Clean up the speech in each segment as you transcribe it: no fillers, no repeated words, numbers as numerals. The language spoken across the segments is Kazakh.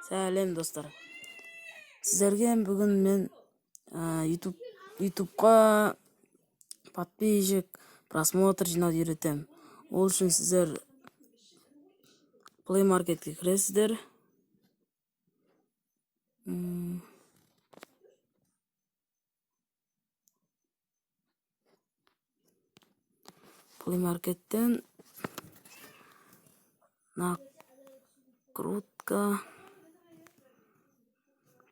Сәлем достар. Сіздерге бүгін мен YouTube'ға подписчик, просмотр жинауды үйретем. Ол үшін сіздер Play Market'ке кіресіздер. Play Market'ten накрутка,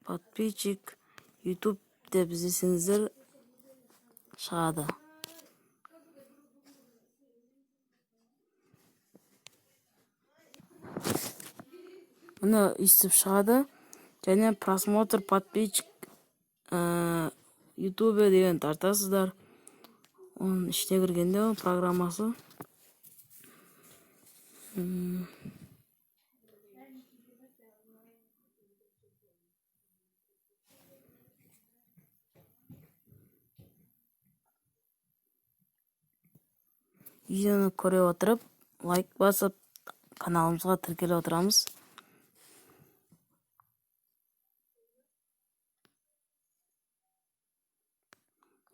подписчик, YouTube деп іздесеңіздер шығады. Мұны естіп шығады. Және просмотр, подписчик, YouTube деген тартасыздар. Оның ішіне кіргенде программасы. Видеоны көре отырып, лайк басып, каналымызға тіркеле отырамыз.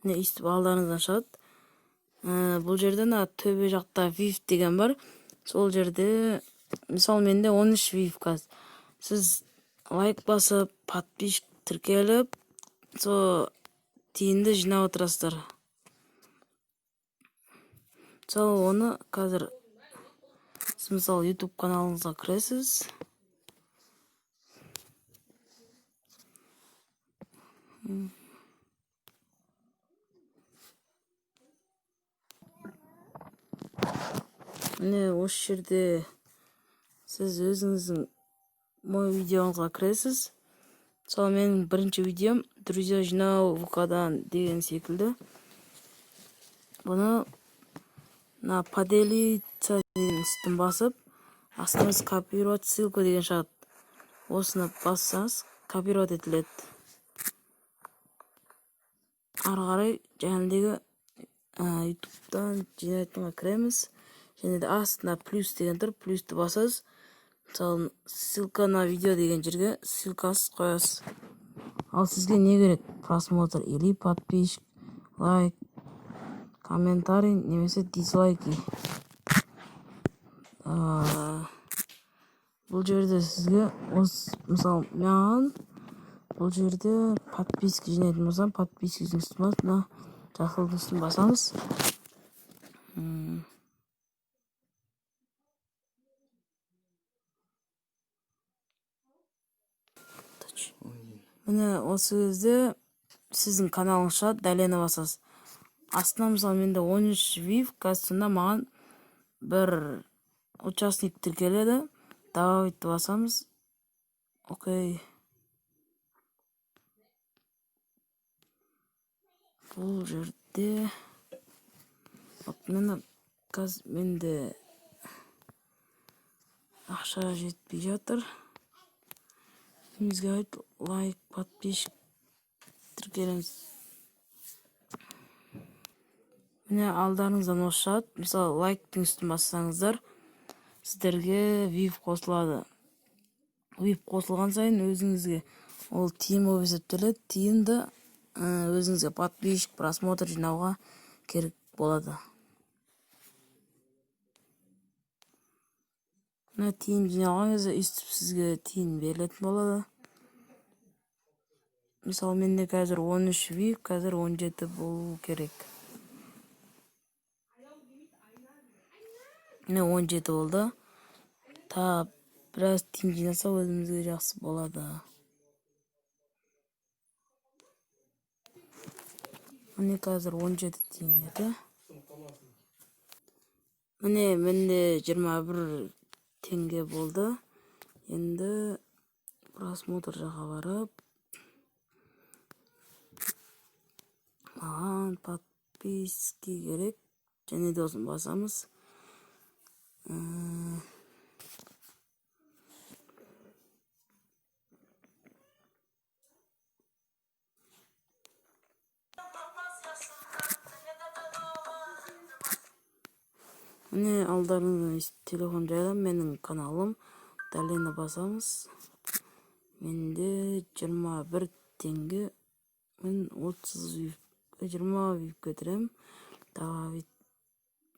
Не естіп алдарыңыздан шығады. Бұл жерден төбе жақта VIF деген бар. Сол жерде, мысалы менде 13 VIF қаз. Сіз лайк басып, подписчик тіркеліп, сол тиынды жинап отырасыздар. Мысалы оны қазір мысалы YouTube каналыңызға кіресіз. Міне осы жерде сіз өзіңіздің мой видеоңызға кіресіз. Мысалы менің бірінші видеом друзья жинау ВК-дан деген секілді. Бұны поделиться деген үстін басып, астыңыз копировать ссылку деген шығады. Осыны бассаңыз копировать етіледі. Ары қарай жаңағыдегі YouTube'дан жинайтынға кіреміз. Және де астында плюс деген тұр, плюсті басасыз. Мысалы ссылка на видео деген жерге ссылкасыз қоясыз. Ал сізге не керек? Просмотр или подписчик, лайк, комментарий немесе дизлайки. Бұл жерде сізге мысалы маған бұл жерде подписка жинайтын болсам, подписканың үстін басып, жасыл үстін басамыз. Міне осы кезде сіздің каналыңыз шығады, дәлені басасыз. Астына мысалы менде 13 VIF, қазір маған бір участник тіркеледі. Добавить басамыз. Окей. Бұл жерде мені қазір менде ақша жетпей жатыр. Бізге айт лайк, подписчик тіркелеміз. Міне алдарыңыздан осы шығады. Мысалы лайктың үстін бассаңыздар, сіздерге VIF қосылады. VIF қосылған сайын өзіңізге ол тиын болып есептеледі. Тиынды өзіңізге подписчик, просмотр жинауға керек болады. Мына тиын жиналған кезде үстіп сізге тиын берілетін болады. Мысалы менде қазір 13 VIF, қазір 17 болу керек. Міне 17 болды. Та біраз тиын жинаса өзімізге жақсы болады. Міне қазір 17 тиын еді. Міне менде 21 теңге болды. Енді просмотр жаққа барып, маған подписки керек. Және де осын басамыз. Міне алдарыңыздан телефон жайлы менің каналым. Дәлені басамыз. Менде 21 теңге. Мен 30 20 вип көтірем. Тағы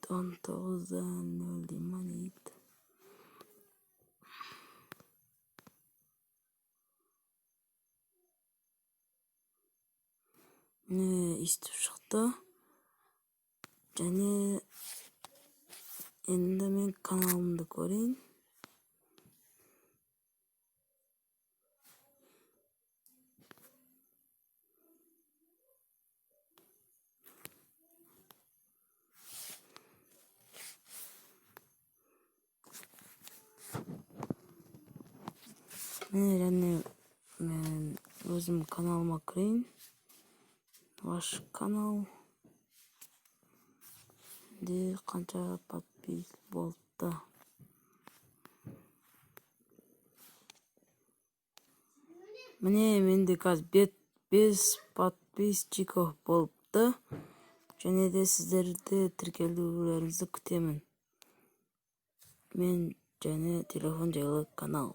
19-дан 0 дейма дейді. Міне естіп шықты. Және енді мен каналымды көрейін. Және мен өзім каналыма кірейін. Ваш канал. Де қанша подпис болыпты. Міне менде қазір 5 подписчиков болыпты. Және де сіздерді тіркелулеріңізді күтемін. Мен және телефон жайлы канал.